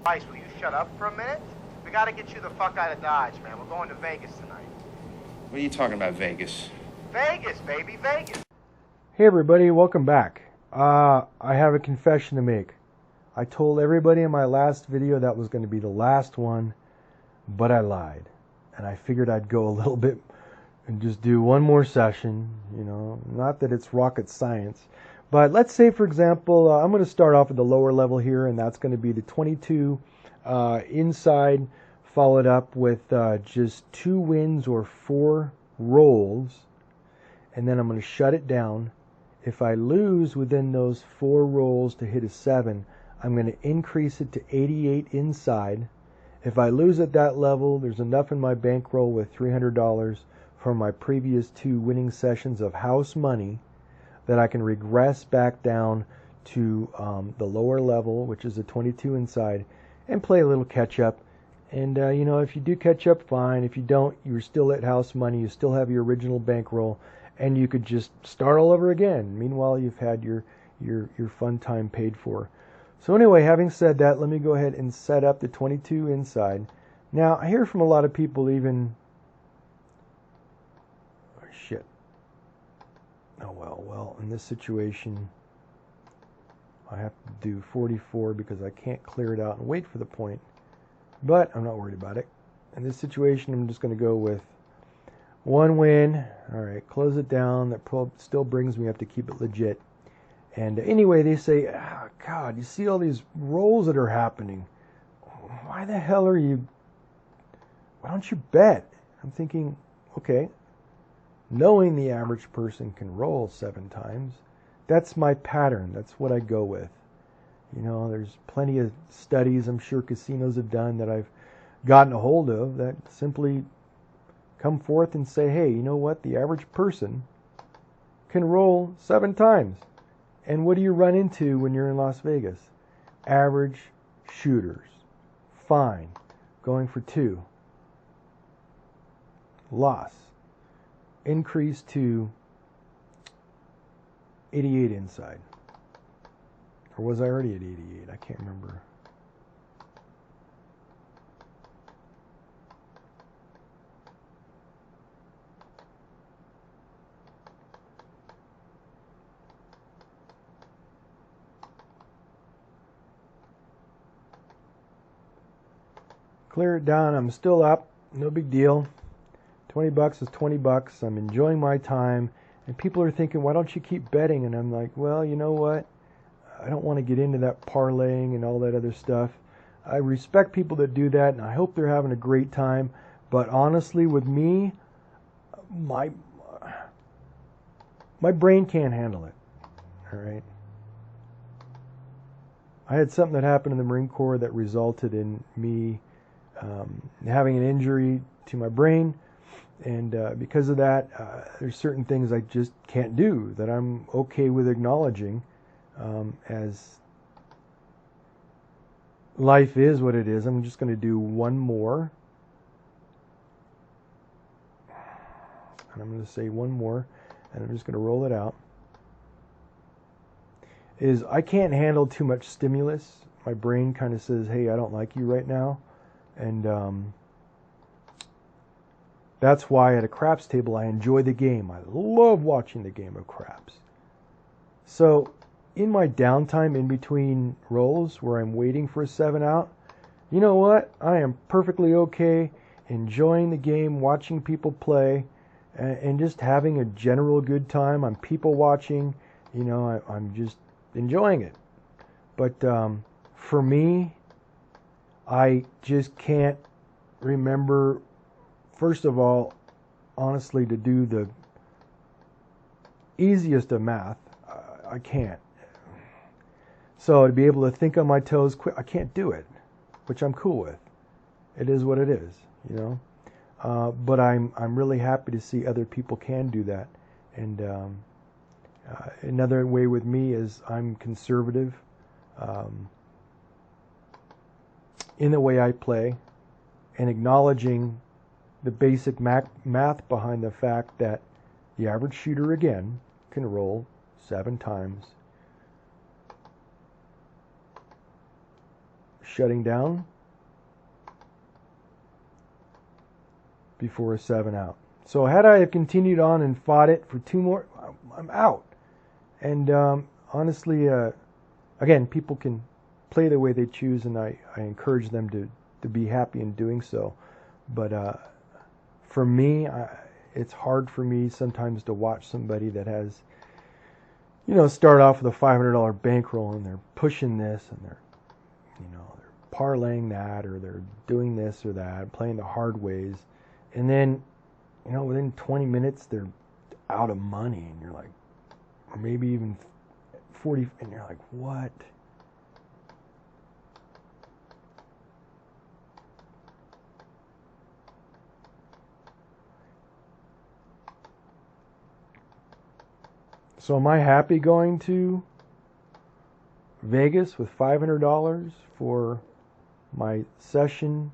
Bryce, will you shut up for a minute? We gotta get you the fuck out of Dodge, man. We're going to Vegas tonight. What are you talking about, Vegas? Vegas, baby, Vegas. Hey everybody, welcome back. I have a confession to make. I told everybody in my last video that was going to be the last one, but I lied. And I figured I'd go a little bit and just do one more session, you know, not that it's rocket science. But let's say, for example, I'm going to start off at the lower level here, and that's going to be the 22 inside, followed up with just 2 wins or 4 rolls, and then I'm going to shut it down. If I lose within those 4 rolls to hit a 7, I'm going to increase it to 88 inside. If I lose at that level, there's enough in my bankroll with $300 from my previous 2 winning sessions of house money that I can regress back down to the lower level, which is a 22 inside, and play a little catch up. And you know, if you do catch up, fine. If you don't, you're still at house money. You still have your original bankroll, and you could just start all over again. Meanwhile, you've had your fun time paid for. So anyway, having said that, let me go ahead and set up the 22 inside. Now, I hear from a lot of people even... Oh, shit. Oh, well, in this situation, I have to do 44 because I can't clear it out and wait for the point. But I'm not worried about it. In this situation, I'm just going to go with 1 win. All right, close it down. That still brings me up to keep it legit. And anyway, they say, oh, God, you see all these rolls that are happening. Why the hell are you... Why don't you bet? I'm thinking, okay, knowing the average person can roll 7 times, that's my pattern. That's what I go with. You know, there's plenty of studies I'm sure casinos have done that I've gotten a hold of that simply come forth and say, hey, you know what? The average person can roll 7 times. And what do you run into when you're in Las Vegas? Average shooters. Fine. Going for 2. Loss. Increase to 88 inside. Or was I already at 88? I can't remember. Clear it down. I'm still up. No big deal. 20 bucks is 20 bucks. I'm enjoying my time. And people are thinking, why don't you keep betting? And I'm like, well, you know what? I don't want to get into that parlaying and all that other stuff. I respect people that do that, and I hope they're having a great time. But honestly, with me, my brain can't handle it. All right. I had something that happened in the Marine Corps that resulted in me having an injury to my brain, and because of that, there's certain things I just can't do that I'm okay with acknowledging, as life is what it is. I'm just going to do 1 more, and I'm going to say 1 more, and I'm just going to roll it out. Is I can't handle too much stimulus. My brain kind of says, hey, I don't like you right now. And that's why at a craps table I enjoy the game. I love watching the game of craps. So in my downtime in between rolls where I'm waiting for a 7 out, you know what? I am perfectly okay enjoying the game, watching people play, and just having a general good time. I'm people watching. You know, I'm just enjoying it. But for me, I just can't remember, first of all, honestly, to do the easiest of math. I can't. So to be able to think on my toes quick, I can't do it, which I'm cool with. It is what it is, you know. But I'm really happy to see other people can do that. And another way with me is I'm conservative. In the way I play, and acknowledging the basic math behind the fact that the average shooter, again, can roll 7 times shutting down before a 7 out. So had I have continued on and fought it for 2 more, I'm out. And honestly, again, people can play the way they choose, and I encourage them to be happy in doing so. But for me, it's hard for me sometimes to watch somebody that has, you know, start off with a $500 bankroll and they're pushing this and they're parlaying that, or they're doing this or that, playing the hard ways, and then, you know, within 20 minutes they're out of money, and you're like, or maybe even 40, and you're like, what? So am I happy going to Vegas with $500 for my sessions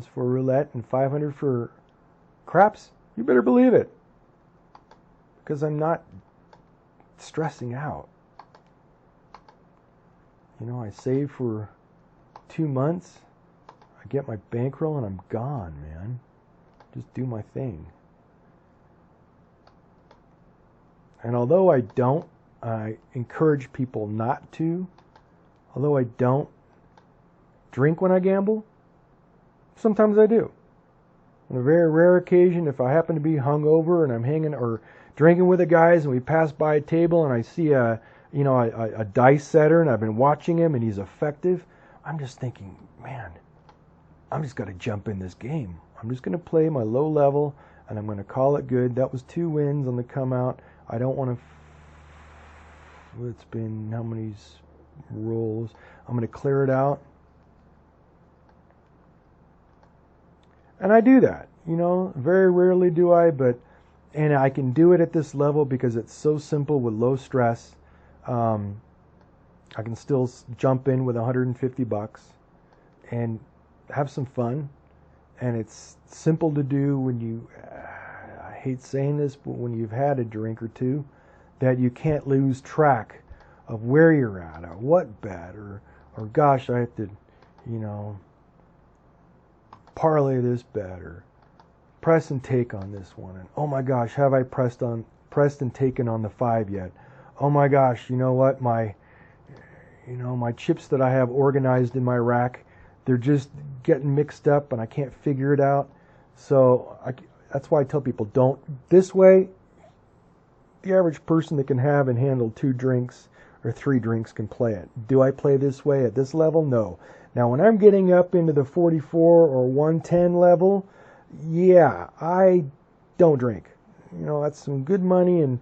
for roulette and $500 for craps? You better believe it, because I'm not stressing out. You know, I save for 2 months, I get my bankroll, and I'm gone, man. Just do my thing. And although I encourage people not to, although I don't drink when I gamble, sometimes I do. On a very rare occasion, if I happen to be hungover and I'm hanging or drinking with the guys and we pass by a table and I see a dice setter and I've been watching him and he's effective, I'm just thinking, man, I'm just got to jump in this game. I'm just going to play my low level and I'm going to call it good. That was 2 wins on the come out. I don't want to, it's been how many rolls? I'm going to clear it out. And I do that, you know, very rarely do I, and I can do it at this level because it's so simple with low stress. I can still jump in with $150 and have some fun. And it's simple to do when you, I hate saying this, but when you've had a drink or two, that you can't lose track of where you're at, or what bet, or gosh, I have to, you know, parlay this bet, or press and take on this one, and oh my gosh, have I pressed and taken on the 5 yet? Oh my gosh, you know what, my chips that I have organized in my rack, they're just getting mixed up and I can't figure it out. So that's why I tell people, don't, this way, the average person that can have and handle 2 drinks or 3 drinks can play it. Do I play this way at this level? No. Now, when I'm getting up into the 44 or 110 level, yeah, I don't drink. You know, that's some good money, and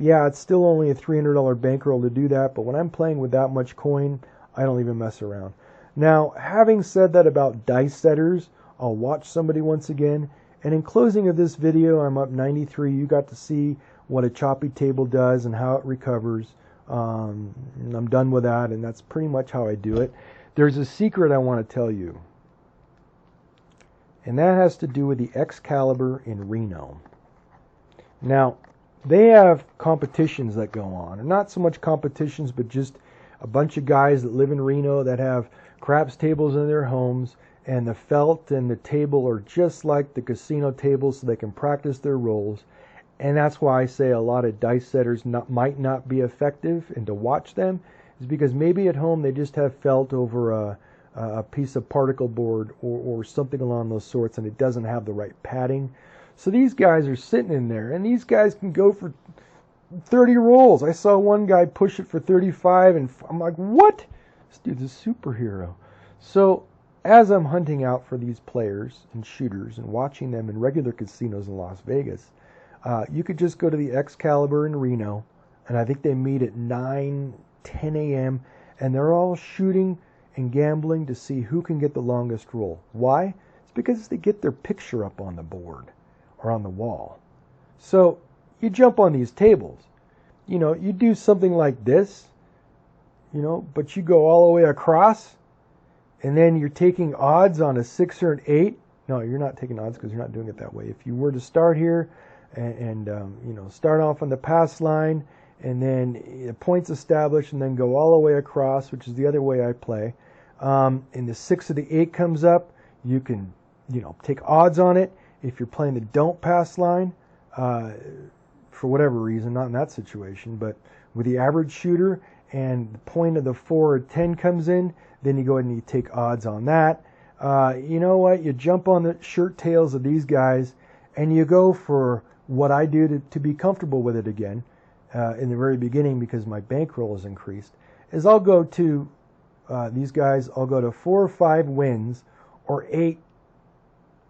yeah, it's still only a $300 bankroll to do that, but when I'm playing with that much coin, I don't even mess around. Now, having said that about dice setters, I'll watch somebody once again, and in closing of this video, I'm up 93. You got to see what a choppy table does and how it recovers. And I'm done with that, and that's pretty much how I do it. There's a secret I want to tell you, and that has to do with the Excalibur in Reno. Now, they have competitions that go on, and not so much competitions, but just a bunch of guys that live in Reno that have craps tables in their homes, and the felt and the table are just like the casino tables, so they can practice their rolls. And that's why I say a lot of dice setters might not be effective, and to watch them is because maybe at home they just have felt over a piece of particle board or something along those sorts, and it doesn't have the right padding. So these guys are sitting in there, and these guys can go for 30 rolls. I saw one guy push it for 35, and I'm like, what? This dude's a superhero. So as I'm hunting out for these players and shooters and watching them in regular casinos in Las Vegas, you could just go to the Excalibur in Reno, and I think they meet at 9, 10 a.m., and they're all shooting and gambling to see who can get the longest roll. Why? It's because they get their picture up on the board or on the wall. So you jump on these tables. You know, you do something like this, you know, but you go all the way across, and then you're taking odds on a 6 or an 8. No, you're not taking odds because you're not doing it that way. If you were to start here and you know, start off on the pass line and then the points established, and then go all the way across, which is the other way I play. And the 6 of the 8 comes up. You can, take odds on it. If you're playing the don't pass line, for whatever reason, not in that situation, but with the average shooter, and the point of the 4 or 10 comes in, then you go ahead and you take odds on that. You know what? You jump on the shirt tails of these guys, and you go for what I do to be comfortable with it again in the very beginning, because my bankroll is increased, is I'll go to these guys, I'll go to 4 or 5 wins or 8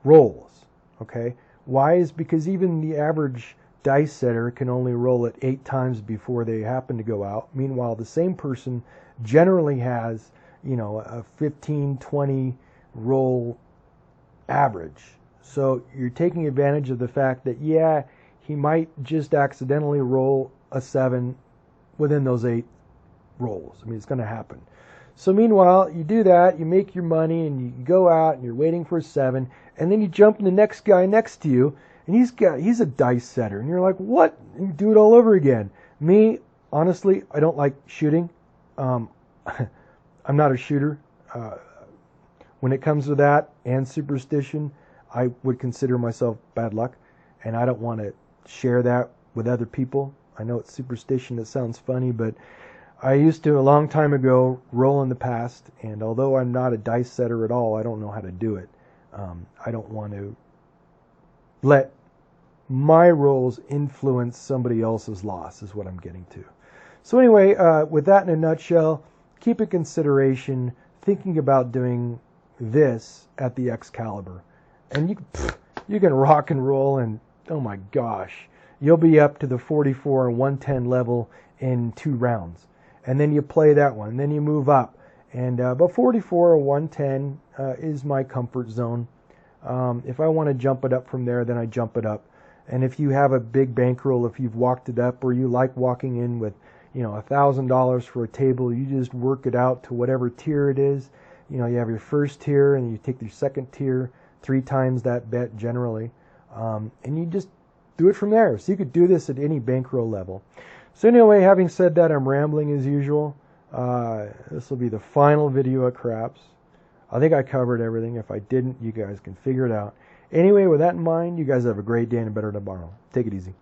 rolls. Okay? Why? Is because even the average dice setter can only roll it 8 times before they happen to go out. Meanwhile, the same person generally has, a 15, 20 roll average. So you're taking advantage of the fact that, yeah, he might just accidentally roll a 7 within those 8 rolls. I mean, it's going to happen. So meanwhile, you do that, you make your money, and you go out, and you're waiting for a 7, and then you jump in the next guy next to you, and he's a dice setter, and you're like, what? And you do it all over again. Me, honestly, I don't like shooting. I'm not a shooter. When it comes to that and superstition, I would consider myself bad luck, and I don't want to share that with other people. I know it's superstition, it sounds funny, but I used to, a long time ago, roll in the past, and although I'm not a dice setter at all, I don't know how to do it. I don't want to let my rolls influence somebody else's loss, is what I'm getting to. So anyway, with that in a nutshell, keep in consideration thinking about doing this at the Excalibur. And you can rock and roll, and oh my gosh, you'll be up to the 44 and 110 level in 2 rounds. And then you play that one, and then you move up. And but 44 or 110 is my comfort zone. If I want to jump it up from there, then I jump it up. And if you have a big bankroll, if you've walked it up, or you like walking in with, $1,000 for a table, you just work it out to whatever tier it is. You have your first tier, and you take your second tier, 3 times that bet generally, and you just do it from there. So you could do this at any bankroll level. So anyway, having said that, I'm rambling as usual. This will be the final video at Craps. I think I covered everything. If I didn't, you guys can figure it out. Anyway, with that in mind, you guys have a great day and a better tomorrow. Take it easy.